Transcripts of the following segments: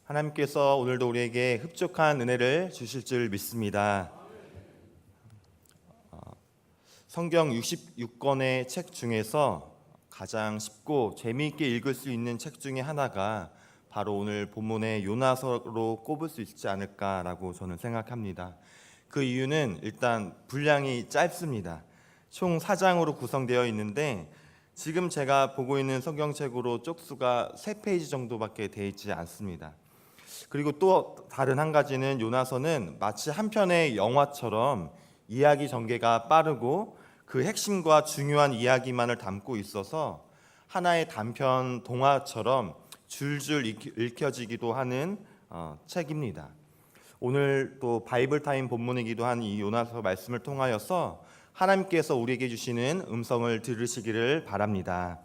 하나님께서 오늘도 우리에게 흡족한 은혜를 주실 줄 믿습니다. 성경 66권의 책 중에서 가장 쉽고 재미있게 읽을 수 있는 책 중에 하나가 바로 오늘 본문의 요나서로 꼽을 수 있지 않을까라고 저는 생각합니다. 그 이유는 일단 분량이 짧습니다. 총 4장으로 구성되어 있는데 지금 제가 보고 있는 성경책으로 쪽수가 3페이지 정도밖에 되어 있지 않습니다. 그리고 또 다른 한 가지는 요나서는 마치 한 편의 영화처럼 이야기 전개가 빠르고 그 핵심과 중요한 이야기만을 담고 있어서 하나의 단편 동화처럼 줄줄 읽혀지기도 하는 책입니다. 오늘 또 바이블 타임 본문이기도 한 이 요나서 말씀을 통하여서 하나님께서 우리에게 주시는 음성을 들으시기를 바랍니다.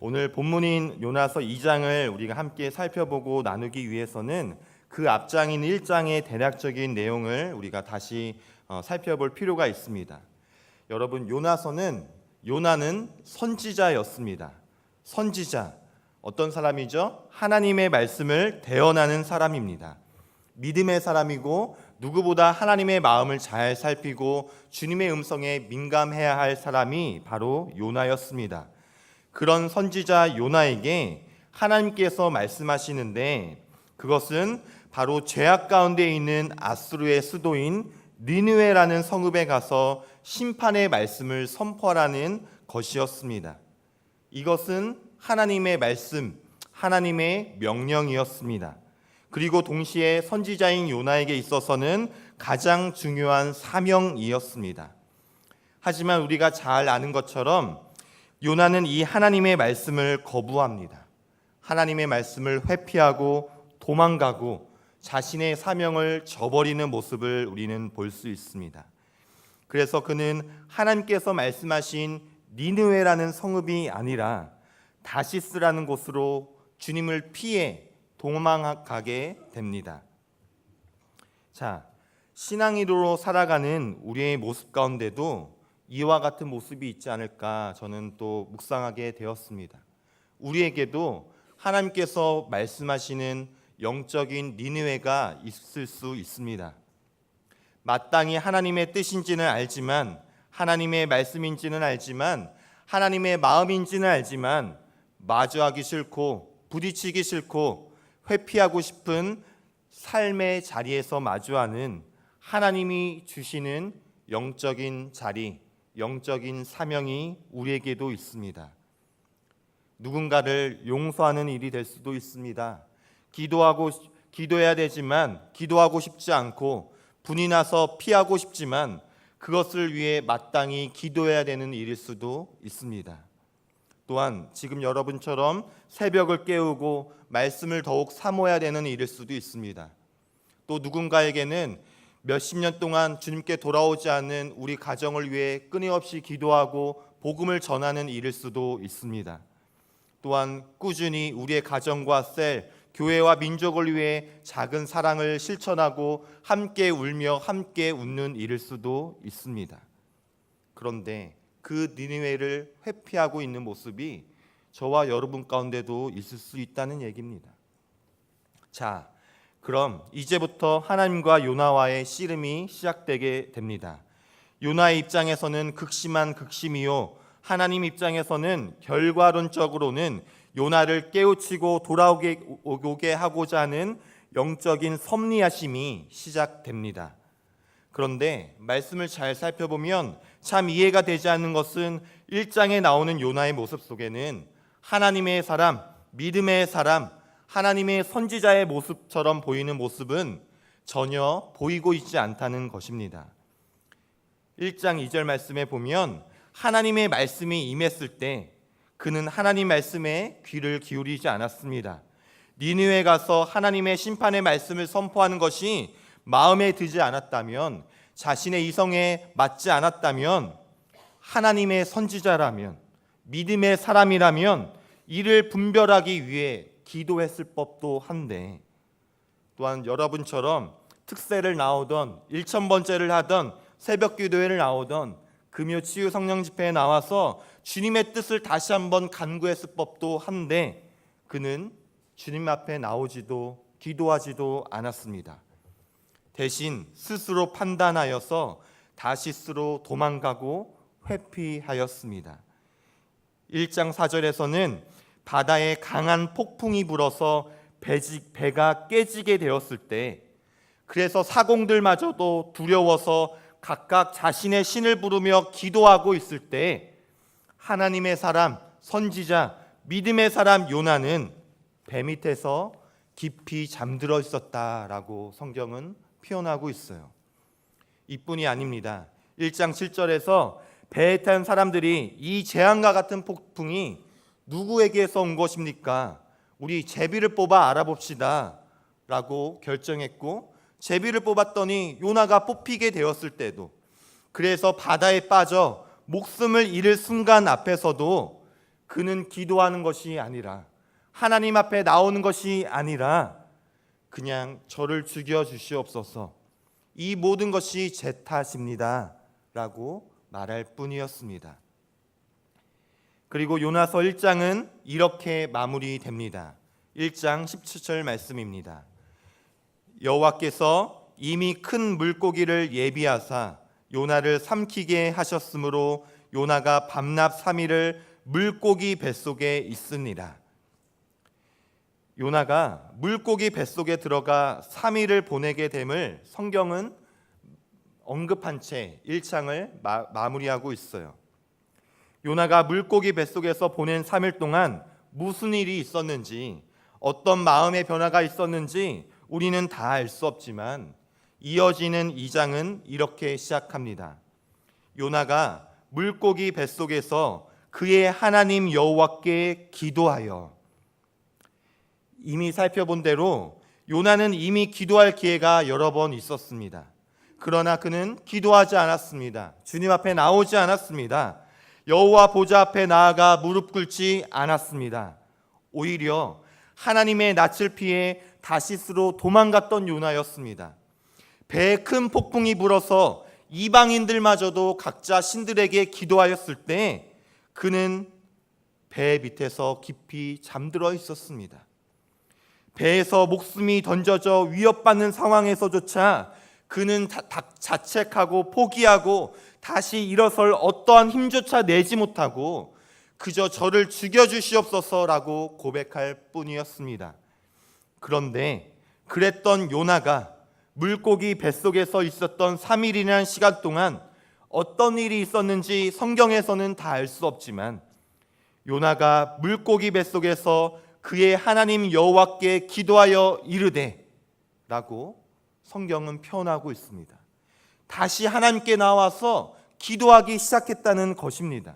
오늘 본문인 요나서 2장을 우리가 함께 살펴보고 나누기 위해서는 그 앞장인 1장의 대략적인 내용을 우리가 다시 살펴볼 필요가 있습니다. 여러분, 요나는 선지자였습니다. 선지자, 어떤 사람이죠? 하나님의 말씀을 대언하는 사람입니다. 믿음의 사람이고 누구보다 하나님의 마음을 잘 살피고 주님의 음성에 민감해야 할 사람이 바로 요나였습니다. 그런 선지자 요나에게 하나님께서 말씀하시는데 그것은 바로 죄악 가운데 있는 아수르의 수도인 니느웨라는 성읍에 가서 심판의 말씀을 선포하라는 것이었습니다. 이것은 하나님의 말씀, 하나님의 명령이었습니다. 그리고 동시에 선지자인 요나에게 있어서는 가장 중요한 사명이었습니다. 하지만 우리가 잘 아는 것처럼 요나는 이 하나님의 말씀을 거부합니다. 하나님의 말씀을 회피하고 도망가고 자신의 사명을 저버리는 모습을 우리는 볼 수 있습니다. 그래서 그는 하나님께서 말씀하신 니느웨라는 성읍이 아니라 다시스라는 곳으로 주님을 피해 도망가게 됩니다. 자, 신앙인으로 살아가는 우리의 모습 가운데도 이와 같은 모습이 있지 않을까 저는 또 묵상하게 되었습니다. 우리에게도 하나님께서 말씀하시는 영적인 니느웨가 있을 수 있습니다. 마땅히 하나님의 뜻인지는 알지만, 하나님의 말씀인지는 알지만, 하나님의 마음인지는 알지만 마주하기 싫고 부딪히기 싫고 회피하고 싶은 삶의 자리에서 마주하는 하나님이 주시는 영적인 자리, 영적인 사명이 우리에게도 있습니다. 누군가를 용서하는 일이 될 수도 있습니다. 기도해야 되지만 기도하고 싶지 않고 분이 나서 피하고 싶지만 그것을 위해 마땅히 기도해야 되는 일일 수도 있습니다. 또한 지금 여러분처럼 새벽을 깨우고 말씀을 더욱 사모해야 되는 일일 수도 있습니다. 또 누군가에게는 몇십 년 동안 주님께 돌아오지 않는 우리 가정을 위해 끊임없이 기도하고 복음을 전하는 일일 수도 있습니다. 또한 꾸준히 우리의 가정과 셀, 교회와 민족을 위해 작은 사랑을 실천하고 함께 울며 함께 웃는 일일 수도 있습니다. 그런데 그 니느웨를 회피하고 있는 모습이 저와 여러분 가운데도 있을 수 있다는 얘기입니다. 자, 그럼 이제부터 하나님과 요나와의 씨름이 시작되게 됩니다. 요나의 입장에서는 극심한 극심이요, 하나님 입장에서는 결과론적으로는 요나를 깨우치고 돌아오게 하고자 하는 영적인 섭리하심이 시작됩니다. 그런데 말씀을 잘 살펴보면 참 이해가 되지 않는 것은 1장에 나오는 요나의 모습 속에는 하나님의 사람, 믿음의 사람, 하나님의 선지자의 모습처럼 보이는 모습은 전혀 보이고 있지 않다는 것입니다. 1장 2절 말씀에 보면 하나님의 말씀이 임했을 때 그는 하나님 말씀에 귀를 기울이지 않았습니다. 니느웨에 가서 하나님의 심판의 말씀을 선포하는 것이 마음에 들지 않았다면, 자신의 이성에 맞지 않았다면, 하나님의 선지자라면, 믿음의 사람이라면 이를 분별하기 위해 기도했을 법도 한데, 또한 여러분처럼 특세를 나오던 1000번째를 하던 새벽 기도회를 나오던 금요 치유 성령 집회에 나와서 주님의 뜻을 다시 한번 간구했을 법도 한데 그는 주님 앞에 나오지도 기도하지도 않았습니다. 대신 스스로 판단하여서 다시스로 도망가고 회피하였습니다. 1장 4절에서는 바다에 강한 폭풍이 불어서 배가 깨지게 되었을 때, 그래서 사공들마저도 두려워서 각각 자신의 신을 부르며 기도하고 있을 때 하나님의 사람, 선지자, 믿음의 사람 요나는 배 밑에서 깊이 잠들어 있었다라고 성경은 표현하고 있어요. 이뿐이 아닙니다. 1장 7절에서 배에 탄 사람들이 이 재앙과 같은 폭풍이 누구에게서 온 것입니까? 우리 제비를 뽑아 알아봅시다 라고 결정했고, 제비를 뽑았더니 요나가 뽑히게 되었을 때도, 그래서 바다에 빠져 목숨을 잃을 순간 앞에서도 그는 기도하는 것이 아니라, 하나님 앞에 나오는 것이 아니라 그냥 저를 죽여주시옵소서, 이 모든 것이 제 탓입니다 라고 말할 뿐이었습니다. 그리고 요나서 1장은 이렇게 마무리됩니다. 1장 17절 말씀입니다. 여호와께서 이미 큰 물고기를 예비하사 요나를 삼키게 하셨으므로 요나가 밤낮 3일을 물고기 뱃속에 있으니라. 요나가 물고기 뱃속에 들어가 3일을 보내게 됨을 성경은 언급한 채 1장을 마무리하고 있어요. 요나가 물고기 뱃속에서 보낸 3일 동안 무슨 일이 있었는지, 어떤 마음의 변화가 있었는지 우리는 다 알 수 없지만, 이어지는 2장은 이렇게 시작합니다. 요나가 물고기 뱃속에서 그의 하나님 여호와께 기도하여. 이미 살펴본 대로 요나는 이미 기도할 기회가 여러 번 있었습니다. 그러나 그는 기도하지 않았습니다. 주님 앞에 나오지 않았습니다. 여호와 보좌 앞에 나아가 무릎 꿇지 않았습니다. 오히려 하나님의 낯을 피해 다시스로 도망갔던 요나였습니다. 배에 큰 폭풍이 불어서 이방인들마저도 각자 신들에게 기도하였을 때 그는 배 밑에서 깊이 잠들어 있었습니다. 배에서 목숨이 던져져 위협받는 상황에서조차 그는 자책하고 포기하고 다시 일어설 어떠한 힘조차 내지 못하고 그저 저를 죽여주시옵소서라고 고백할 뿐이었습니다. 그런데 그랬던 요나가 물고기 뱃속에서 있었던 3일이라는 시간 동안 어떤 일이 있었는지 성경에서는 다 알 수 없지만, 요나가 물고기 뱃속에서 그의 하나님 여호와께 기도하여 이르되 라고 성경은 표현하고 있습니다. 다시 하나님께 나와서 기도하기 시작했다는 것입니다.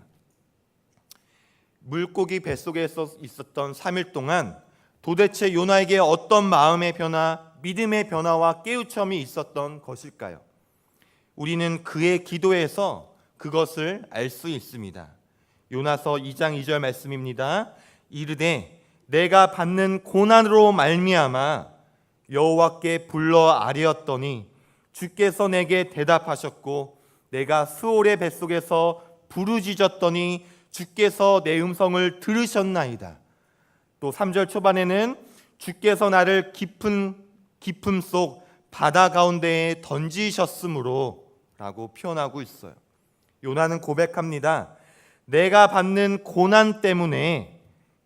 물고기 뱃속에서 있었던 3일 동안 도대체 요나에게 어떤 마음의 변화, 믿음의 변화와 깨우침이 있었던 것일까요? 우리는 그의 기도에서 그것을 알 수 있습니다. 요나서 2장 2절 말씀입니다. 이르되 내가 받는 고난으로 말미암아 여호와께 불러 아뢰었더니 주께서 내게 대답하셨고, 내가 스올의 뱃속에서 부르짖었더니 주께서 내 음성을 들으셨나이다. 또 3절 초반에는 주께서 나를 깊음 속 바다 가운데에 던지셨으므로 라고 표현하고 있어요. 요나는 고백합니다. 내가 받는 고난 때문에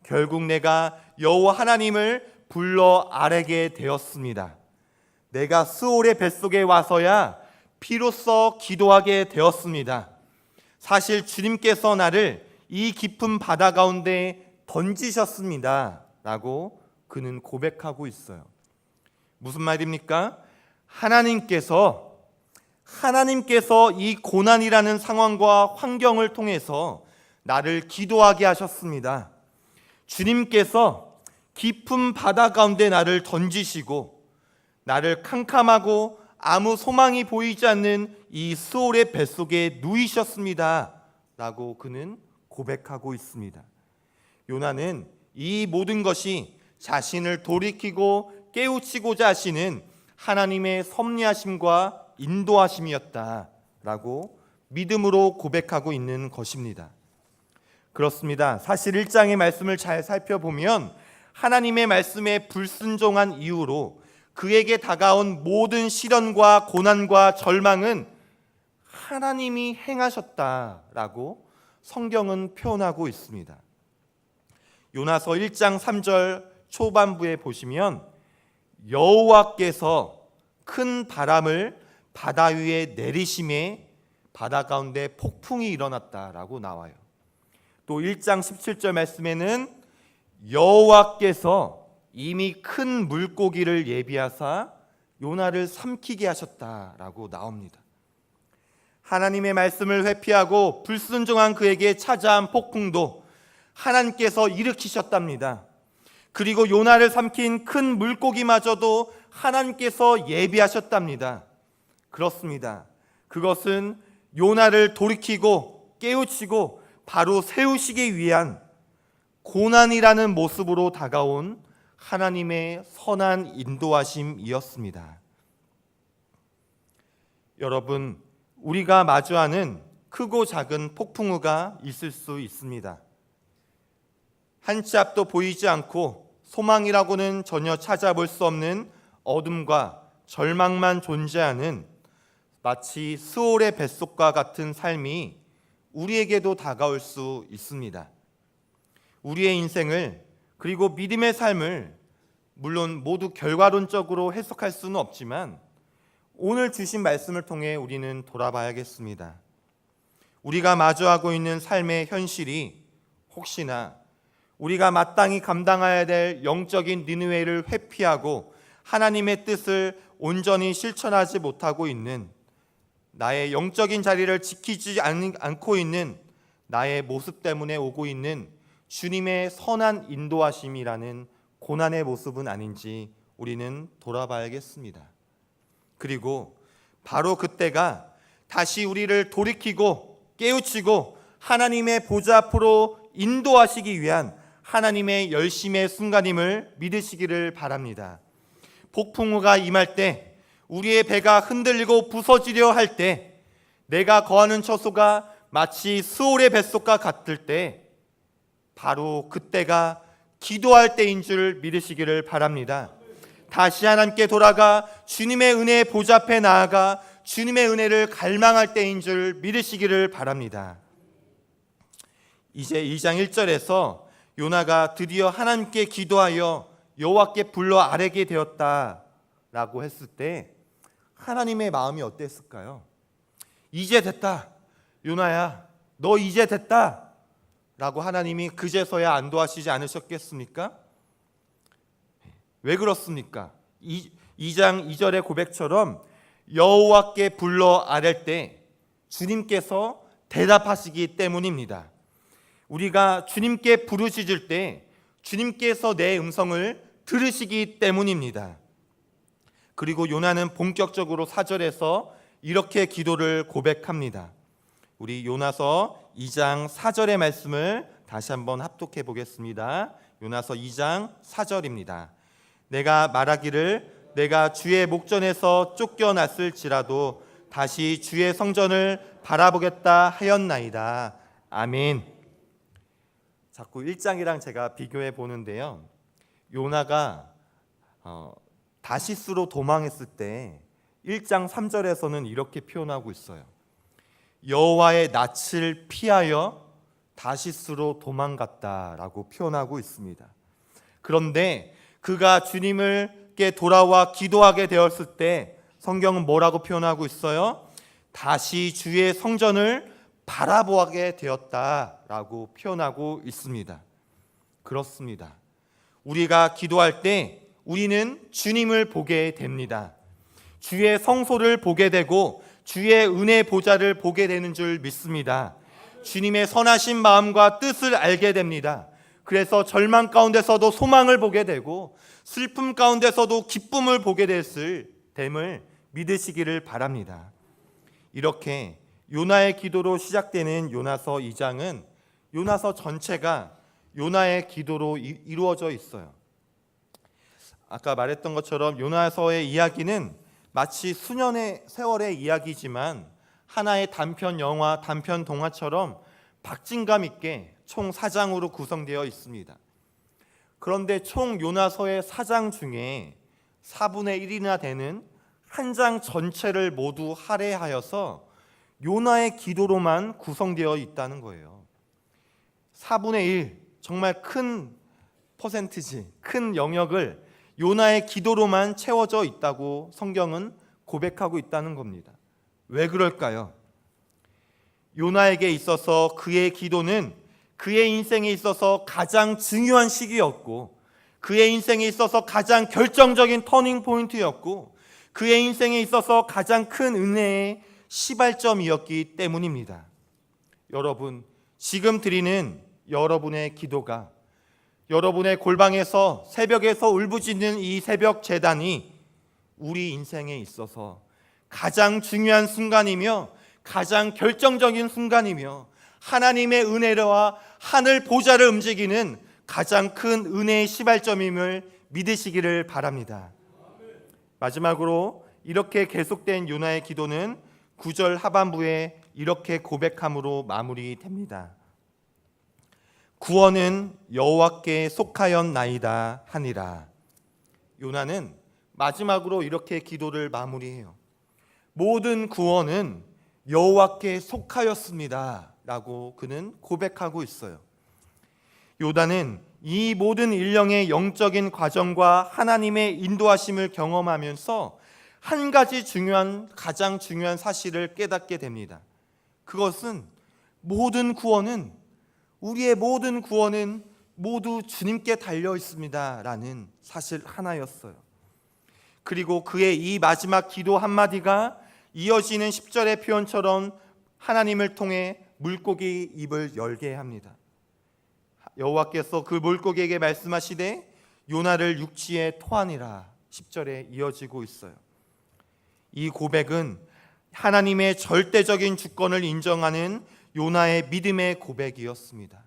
결국 내가 여호와 하나님을 불러 아뢰게 되었습니다. 내가 스올의 뱃속에 와서야 비로소 기도하게 되었습니다. 사실 주님께서 나를 이 깊은 바다 가운데 던지셨습니다 라고 그는 고백하고 있어요. 무슨 말입니까? 하나님께서 이 고난이라는 상황과 환경을 통해서 나를 기도하게 하셨습니다. 주님께서 깊은 바다 가운데 나를 던지시고 나를 캄캄하고 아무 소망이 보이지 않는 이 스올의 뱃속에 누이셨습니다 라고 그는 고백하고 있습니다. 요나는 이 모든 것이 자신을 돌이키고 깨우치고자 하시는 하나님의 섭리하심과 인도하심이었다라고 믿음으로 고백하고 있는 것입니다. 그렇습니다. 사실 1장의 말씀을 잘 살펴보면 하나님의 말씀에 불순종한 이유로 그에게 다가온 모든 시련과 고난과 절망은 하나님이 행하셨다라고 성경은 표현하고 있습니다. 요나서 1장 3절 초반부에 보시면 여호와께서 큰 바람을 바다 위에 내리심에 바다 가운데 폭풍이 일어났다라고 나와요. 또 1장 17절 말씀에는 여호와께서 이미 큰 물고기를 예비하사 요나를 삼키게 하셨다라고 나옵니다. 하나님의 말씀을 회피하고 불순종한 그에게 찾아온 폭풍도 하나님께서 일으키셨답니다. 그리고 요나를 삼킨 큰 물고기마저도 하나님께서 예비하셨답니다. 그렇습니다. 그것은 요나를 돌이키고 깨우치고 바로 세우시기 위한 고난이라는 모습으로 다가온 하나님의 선한 인도하심이었습니다. 여러분, 우리가 마주하는 크고 작은 폭풍우가 있을 수 있습니다. 한 치 앞도 보이지 않고 소망이라고는 전혀 찾아볼 수 없는 어둠과 절망만 존재하는 마치 스올의 뱃속과 같은 삶이 우리에게도 다가올 수 있습니다. 우리의 인생을 그리고 믿음의 삶을 물론 모두 결과론적으로 해석할 수는 없지만 오늘 주신 말씀을 통해 우리는 돌아봐야겠습니다. 우리가 마주하고 있는 삶의 현실이 혹시나 우리가 마땅히 감당해야 될 영적인 니느웨를 회피하고 하나님의 뜻을 온전히 실천하지 못하고 있는 나의 영적인 자리를 지키지 않고 있는 나의 모습 때문에 오고 있는 주님의 선한 인도하심이라는 고난의 모습은 아닌지 우리는 돌아봐야겠습니다. 그리고 바로 그때가 다시 우리를 돌이키고 깨우치고 하나님의 보좌 앞으로 인도하시기 위한 하나님의 열심의 순간임을 믿으시기를 바랍니다. 폭풍우가 임할 때, 우리의 배가 흔들리고 부서지려 할 때, 내가 거하는 처소가 마치 스올의 뱃속과 같을 때 바로 그때가 기도할 때인 줄 믿으시기를 바랍니다. 다시 하나님께 돌아가 주님의 은혜의 보좌 앞에 나아가 주님의 은혜를 갈망할 때인 줄 믿으시기를 바랍니다. 이제 2장 1절에서 요나가 드디어 하나님께 기도하여 여호와께 불러 아뢰게 되었다라고 했을 때 하나님의 마음이 어땠을까요? 이제 됐다. 요나야, 너 이제 됐다. 라고 하나님이 그제서야 안도하시지 않으셨겠습니까? 왜 그렇습니까? 2장 2절의 고백처럼 여호와께 불러 아랠 때 주님께서 대답하시기 때문입니다. 우리가 주님께 부르짖을 때 주님께서 내 음성을 들으시기 때문입니다. 그리고 요나는 본격적으로 4절에서 이렇게 기도를 고백합니다. 우리 요나서 2장 4절의 말씀을 다시 한번 합독해 보겠습니다. 요나서 2장 4절입니다. 내가 말하기를 내가 주의 목전에서 쫓겨났을지라도 다시 주의 성전을 바라보겠다 하였나이다. 아멘. 자꾸 1장이랑 제가 비교해 보는데요. 요나가 다시스로 도망했을 때 1장 3절에서는 이렇게 표현하고 있어요. 여호와의 낯을 피하여 다시스로 도망갔다라고 표현하고 있습니다. 그런데 그가 주님께 돌아와 기도하게 되었을 때 성경은 뭐라고 표현하고 있어요? 다시 주의 성전을 바라보게 되었다라고 표현하고 있습니다. 그렇습니다. 우리가 기도할 때 우리는 주님을 보게 됩니다. 주의 성소를 보게 되고 주의 은혜 보좌를 보게 되는 줄 믿습니다. 주님의 선하신 마음과 뜻을 알게 됩니다. 그래서 절망 가운데서도 소망을 보게 되고 슬픔 가운데서도 기쁨을 보게 됨을 믿으시기를 바랍니다. 이렇게 요나의 기도로 시작되는 요나서 2장은 요나서 전체가 요나의 기도로 이루어져 있어요. 아까 말했던 것처럼 요나서의 이야기는 마치 수년의 세월의 이야기지만 하나의 단편 영화, 단편 동화처럼 박진감 있게 총 4장으로 구성되어 있습니다. 그런데 총 요나서의 4장 중에 4분의 1이나 되는 한 장 전체를 모두 할애하여서 요나의 기도로만 구성되어 있다는 거예요. 4분의 1, 정말 큰 퍼센티지, 큰 영역을 요나의 기도로만 채워져 있다고 성경은 고백하고 있다는 겁니다. 왜 그럴까요? 요나에게 있어서 그의 기도는 그의 인생에 있어서 가장 중요한 시기였고, 그의 인생에 있어서 가장 결정적인 터닝 포인트였고, 그의 인생에 있어서 가장 큰 은혜의 시발점이었기 때문입니다. 여러분, 지금 드리는 여러분의 기도가, 여러분의 골방에서 새벽에서 울부짖는 이 새벽 제단이 우리 인생에 있어서 가장 중요한 순간이며 가장 결정적인 순간이며 하나님의 은혜와 하늘 보좌를 움직이는 가장 큰 은혜의 시발점임을 믿으시기를 바랍니다. 마지막으로 이렇게 계속된 요나의 기도는 9절 하반부에 이렇게 고백함으로 마무리됩니다. 구원은 여호와께 속하였나이다 하니라. 요나는 마지막으로 이렇게 기도를 마무리해요. 모든 구원은 여호와께 속하였습니다 라고 그는 고백하고 있어요. 요나는 이 모든 일령의 영적인 과정과 하나님의 인도하심을 경험하면서 한 가지 가장 중요한 사실을 깨닫게 됩니다. 그것은 우리의 모든 구원은 모두 주님께 달려 있습니다 라는 사실 하나였어요. 그리고 그의 이 마지막 기도 한마디가 이어지는 10절의 표현처럼 하나님을 통해 물고기 입을 열게 합니다. 여호와께서 그 물고기에게 말씀하시되 요나를 육지에 토하니라 10절에 이어지고 있어요. 이 고백은 하나님의 절대적인 주권을 인정하는 요나의 믿음의 고백이었습니다.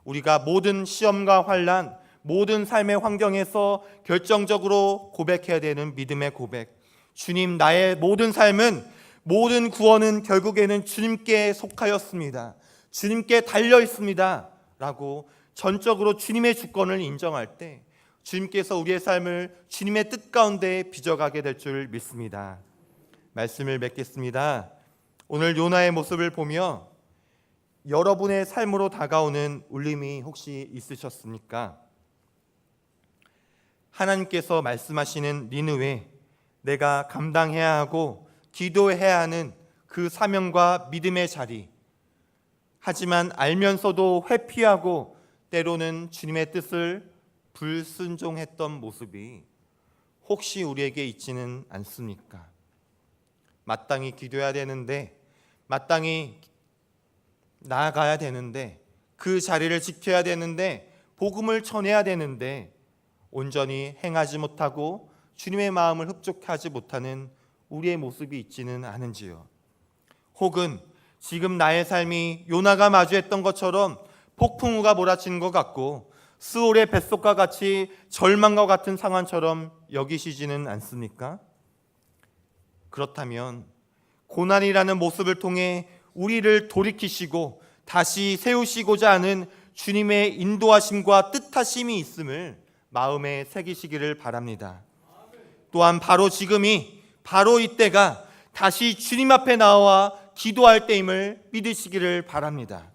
우리가 모든 시험과 환난, 모든 삶의 환경에서 결정적으로 고백해야 되는 믿음의 고백. 주님, 나의 모든 삶은, 모든 구원은 결국에는 주님께 속하였습니다. 주님께 달려 있습니다 라고 전적으로 주님의 주권을 인정할 때 주님께서 우리의 삶을 주님의 뜻 가운데 빚어가게 될 줄 믿습니다. 말씀을 맺겠습니다. 오늘 요나의 모습을 보며 여러분의 삶으로 다가오는 울림이 혹시 있으셨습니까? 하나님께서 말씀하시는 니느웨, 내가 감당해야 하고 기도해야 하는 그 사명과 믿음의 자리, 하지만 알면서도 회피하고 때로는 주님의 뜻을 불순종했던 모습이 혹시 우리에게 있지는 않습니까? 마땅히 기도해야 되는데, 마땅히 나아가야 되는데, 그 자리를 지켜야 되는데, 복음을 전해야 되는데 온전히 행하지 못하고 주님의 마음을 흡족하지 못하는 우리의 모습이 있지는 않은지요? 혹은 지금 나의 삶이 요나가 마주했던 것처럼 폭풍우가 몰아치는 것 같고 스올의 뱃속과 같이 절망과 같은 상황처럼 여기시지는 않습니까? 그렇다면 고난이라는 모습을 통해 우리를 돌이키시고 다시 세우시고자 하는 주님의 인도하심과 뜻하심이 있음을 마음에 새기시기를 바랍니다. 또한 바로 지금이, 바로 이때가 다시 주님 앞에 나와 기도할 때임을 믿으시기를 바랍니다.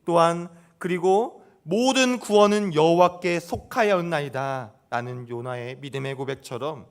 또한 그리고 모든 구원은 여호와께 속하였나이다 라는 요나의 믿음의 고백처럼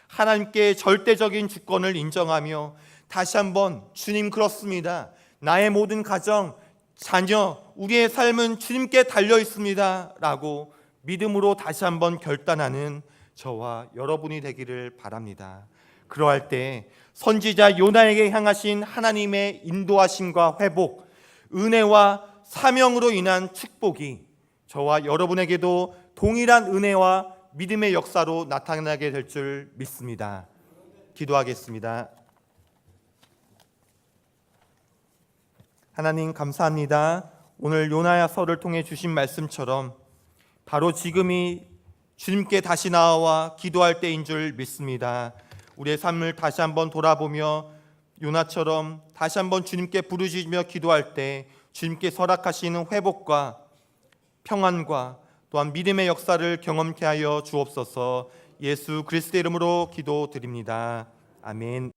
하나님께 절대적인 주권을 인정하며 다시 한번 주님, 그렇습니다. 나의 모든 가정, 자녀, 우리의 삶은 주님께 달려 있습니다 라고 믿음으로 다시 한번 결단하는 저와 여러분이 되기를 바랍니다. 그러할 때 선지자 요나에게 향하신 하나님의 인도하심과 회복, 은혜와 사명으로 인한 축복이 저와 여러분에게도 동일한 은혜와 믿음의 역사로 나타나게 될 줄 믿습니다. 기도하겠습니다. 하나님, 감사합니다. 오늘 요나야서를 통해 주신 말씀처럼 바로 지금이 주님께 다시 나와 기도할 때인 줄 믿습니다. 우리의 삶을 다시 한번 돌아보며 요나처럼 다시 한번 주님께 부르짖으며 기도할 때 주님께 허락하시는 회복과 평안과 또한 믿음의 역사를 경험케 하여 주옵소서. 예수 그리스도의 이름으로 기도드립니다. 아멘.